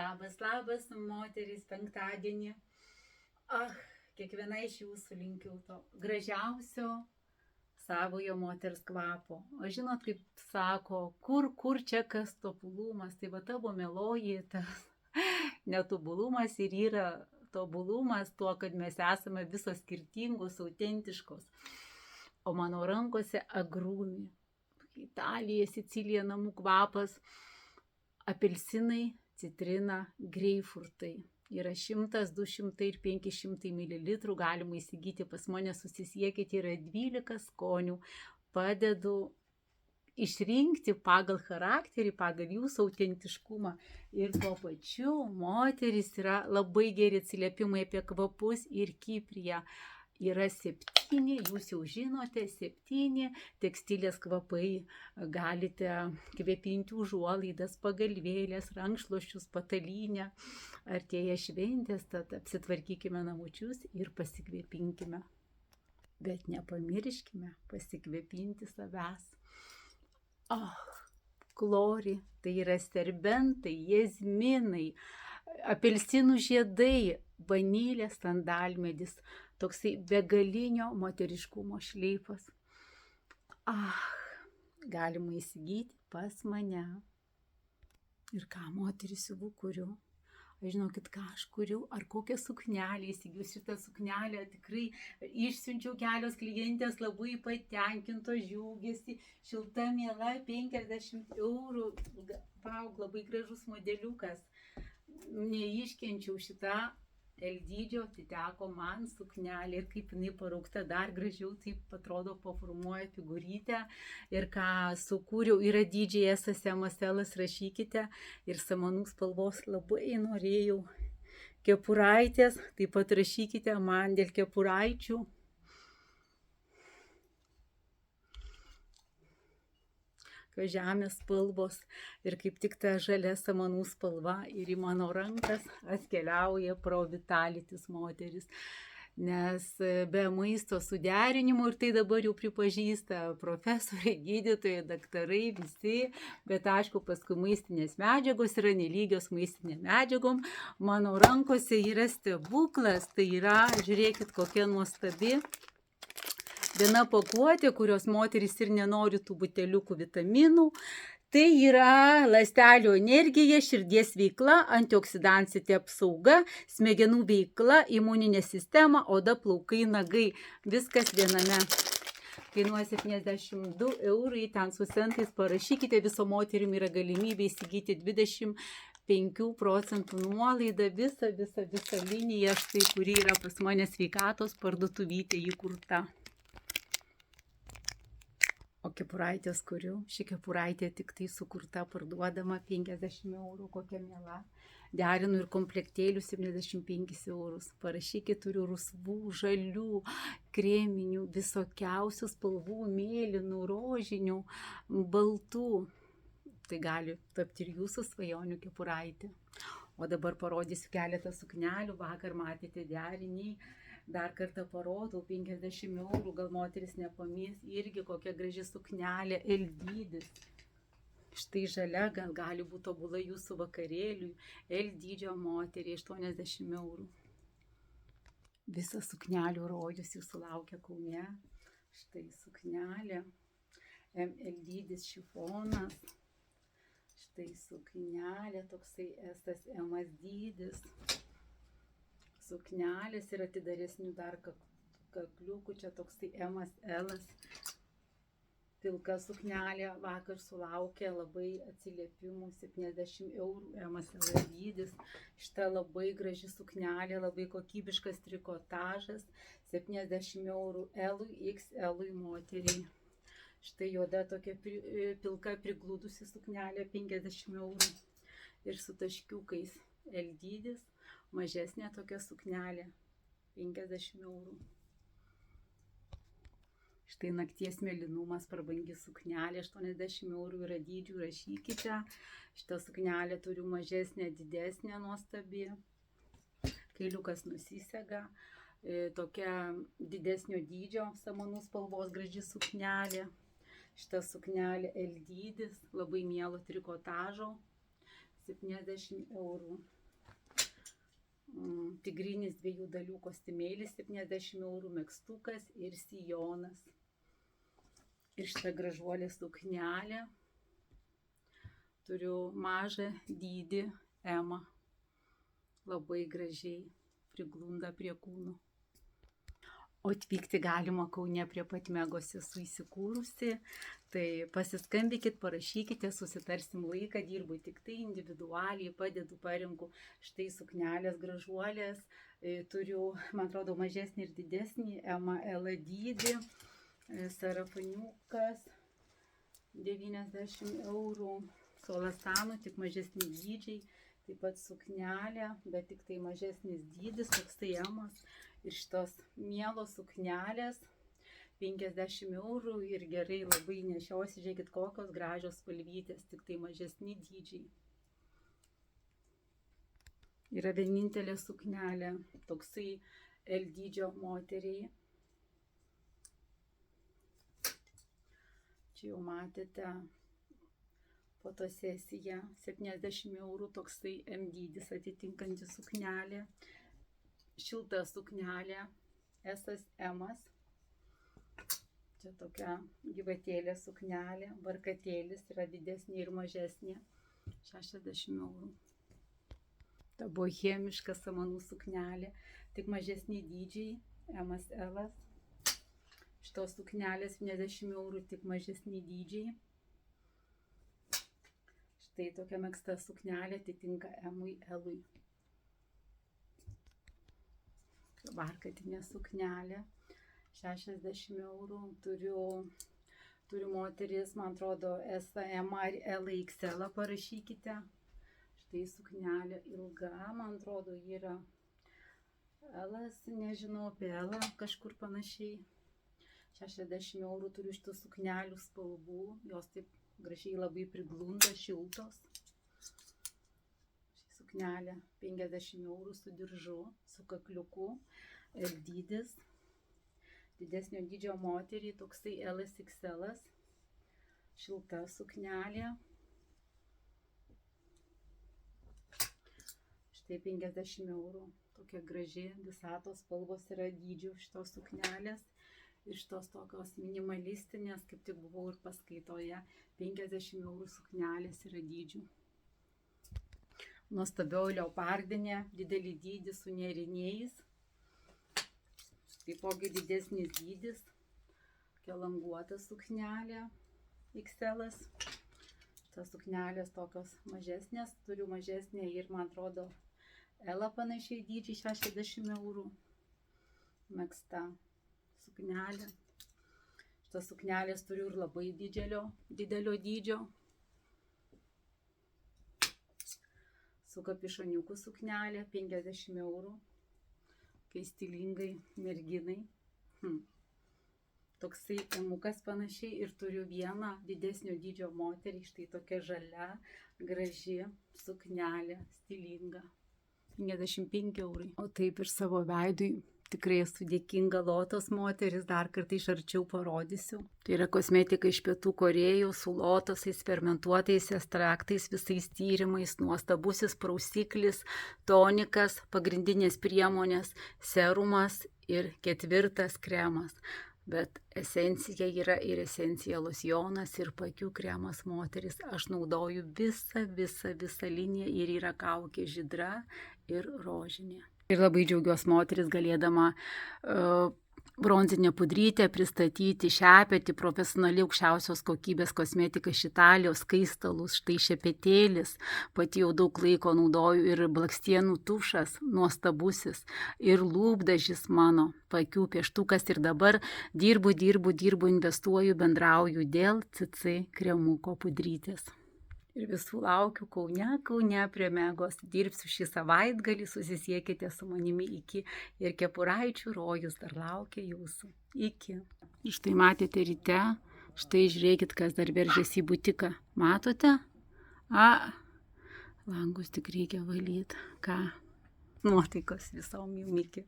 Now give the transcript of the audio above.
Labas, moterys, penktadienį. Kiekviena iš jūsų linkiu to gražiausio savojo moters kvapo. O žinot, kaip sako, kur čia kas tobulumas, tai va tavo meloji, tas netobulumas ir yra tobulumas tuo, kad mes esame visos skirtingos, autentiškos. O mano rankose agrumi, Italija, Sicilija, namų kvapas, apelsinai, citrina, greipfrutai. Yra 100, 200 ir 500 ml, galima įsigyti pas mane, susisiekite, yra 12 skonių. Padedu išrinkti pagal charakterį, pagal jūsų autentiškumą. Ir tuo pačiu moteris yra labai geri atsiliepimai apie kvapus ir Kiprija. Yra 7, jūs jau žinote, 7 tekstilės kvapai. Galite kvėpinti užuolaidas, pagalvėlės, rankšluosčius, patalynę. Artėja šventės, tad apsitvarkykime namučius ir pasikvėpinkime. Bet nepamirškime pasikvėpinti savęs. Klori, tai yra serbentai, jazminai, apelsinų žiedai, vanilė, sandalmedis, toksai begalinio moteriškumo šleifas. Galima įsigyti pas mane. Ir ką moteris siuvu kuriu? Žinokit, ką aš kuriu, ar kokią suknelę įsigiu. Šitą suknelę tikrai išsiunčiau, kelios klientės labai patenkinto, džiaugiasi, šilta, miela, 50 €. Labai gražus modeliukas. Neiškenčiau šitą L dydžio, atiteko man suknelė ir kaip jinai paraukta dar gražiau, taip atrodo, paformuoja figūrytę. Ir ką sukūriau, yra dydžiai SSML, rašykite. Ir samanų spalvos labai norėjau. Kepuraitės, taip pat rašykite man dėl kepuraičių. Žemės spalvos ir kaip tik ta žalia samanų spalva ir į mano rankas atkeliauja Provitalitis moteris. Nes be maisto suderinimo, ir tai dabar jau pripažįsta profesoriai, gydytojai, daktarai, visi, bet aišku, paskui maistinės medžiagos yra nelygios maistinė medžiagom. Mano rankose yra stebuklas, tai yra, žiūrėkit, kokia nuostabi. Viena pakuotė, kurios moteris ir nenori tų buteliukų vitaminų. Tai yra ląstelių energija, širdies veikla, antioksidantinė apsauga, smegenų veikla, imuninė sistema, oda, plaukai, nagai. Viskas viename. Kainuoja 72 €, ten su centais parašykite, viso moterim yra galimybė įsigyti 25% nuolaidą, visą liniją, štai kuri yra pas mane sveikatos parduotuvytė įkurta. O kepuraitės kuriu, ši kepuraitė tik tai sukurta, parduodama 50 €, kokia miela. Derinu ir komplektėlių 75 €. Parašykit, turiu rusvų, žalių, kreminių, visokiausių spalvų, mėlynų, rožinių, baltų. Tai gali tapti ir jūsų svajonių kepuraitė. O dabar parodysiu keletą suknelių. Vakar matėte deriniai. Dar kartą parodau, 50 €, gal moteris nepamės, irgi kokia graži suknelė, L dydis. Štai žalia, gali būti tobula jūsų vakarėliui, L dydžio moteriai, 80 €. Visas suknelių rojus jūsų laukia Kaune. Štai suknelė, ML dydis šifonas. Štai suknelė, toksai SSM dydis. Suknelės ir atidaresnių dar kakliukų, čia toksai ML. Pilka suknelė, vakar sulaukė labai atsiliepimų, 70 € ML dydis. Šita labai graži suknelė, labai kokybiškas trikotažas, 70 € L, XL moteriai. Štai juoda tokia pilka priglūdusi suknelė, 50 € ir su taškiukais, L dydis. Mažesnė tokia suknelė, 50 €. Štai nakties mėlynumas, prabangi suknelė, 80 € yra dydžių, rašykite. Šitą suknelę turiu mažesnę, didesnę, nuostabi. Kailiukas nusisega. Tokia didesnio dydžio, samanų spalvos graži suknelė. Šitą suknelę L dydis, labai mielo trikotažo. 70 eurų. Tigrinis 2 dalių kostiumėlis 70 eurų, megztukas ir sijonas. Ir šitą gražuolę suknelę. Turiu mažą dydį M. Labai gražiai priglunda prie kūno. O atvykti galima Kaune prie pat Megos, esu įsikūrusi. Tai pasiskambykit, parašykite, susitarsim laiką, dirbu tik tai individualiai, padedu, parenku štai suknelės gražuolės. Turiu, man atrodo, mažesnį ir didesnį ML dydį. Sarafaniukas 90 eurų. Solastanų, tik mažesni dydžiai. Taip pat suknelė, bet tik tai mažesnis dydis, toks tai emas. Ir šitos mielos suknelės 50 eurų ir gerai labai nešiosi. Žiūrėkit, kokios gražios spalvytės, tik tai mažesni dydžiai. Yra vienintelė suknelė, toksai L dydžio moteriai. Čia jau matėte fotosesiją, 70 eurų, toksai M dydis atitinkanti suknelė. Šilta suknelė, SSM. Čia tokia gyvatėlė suknelė, barkatėlis, yra didesnė ir mažesnė, 60 eurų. Ta bohemiška samanų suknelė, tik mažesni dydžiai, MSL. Šitos suknelės 70 eurų, tik mažesni dydžiai. Štai tokia megzta suknelė atitinka M-ui, L-ui. Barkatinė suknelė, 60 eurų. Turiu moteris, man atrodo, SM ar LXL, parašykite. Štai suknelė ilga, man atrodo, yra L, nežinau, apie L kažkur panašiai. 60 eurų turiu šitų suknelių spalvų, jos taip gražiai labai priglunda, šiltos. Ši suknelė 50 eurų su diržu, su kakliuku, L dydis. Didesnio dydžio moteriai, toksai LXL, šilta suknelė. Štai 50 eurų, tokia graži, visatos spalvos yra dydžių šitos suknelės. Ir šitos tokios minimalistinės, kaip tik buvau ir paskaitoje, 50 eurų suknelės yra dydžių. Nuostabioji leopardinė, didelį dydį su nėriniais. Taipogi didesnis dydis, kelanguota suknelė, XL. Šitas suknelės tokios mažesnės, turiu mažesnę ir, man atrodo, L panašiai dydžiai, 60 eurų. Megzta suknelė. Šitas suknelės turiu ir labai didelio dydžio. Su kapišoniuku suknelė, 50 eurų. Kai stilingai merginai. Toksai emukas panašiai ir turiu vieną didesnio dydžio moterį. Štai tokia žalia, graži suknelė, stilinga. 55 eurai. O taip ir savo veidui. Tikrai esu dėkinga Lotos moteris, dar kartą iš arčiau parodysiu. Tai yra kosmetika iš Pietų Korėjos su lotosais, fermentuotais ekstraktais, visais tyrimais, nuostabusis prausiklis, tonikas, pagrindinės priemonės, serumas ir 4 kremas. Bet esencija yra ir esencija losjonas ir pakių kremas moteris. Aš naudoju visą liniją ir yra kaukė žydra ir rožinė. Ir labai džiaugiuosi moteris galėdama bronzinę pudrytę pristatyti, šepetį, profesionaliai aukščiausios kokybės kosmetiką iš Italijos, skaistalus, štai šepetėlis, pati jau daug laiko naudoju ir blakstienų tušas, nuostabusis, ir lūpdažis mano, pakių pieštukas ir dabar dirbu, investuoju, bendrauju dėl CC kremuko pudrytės. Ir visų laukiu Kaune prie Megos. Dirbsiu šį savaitgalį, susisiekite su manimi iki ir kepuraičių rojus dar laukia jūsų. Iki. Ir štai matėte ryte, štai žiūrėkit, kas dar veržiasi į butiką. Matote? Langus tik reikia valyti. Ką? Nuotaikos visom jum iki.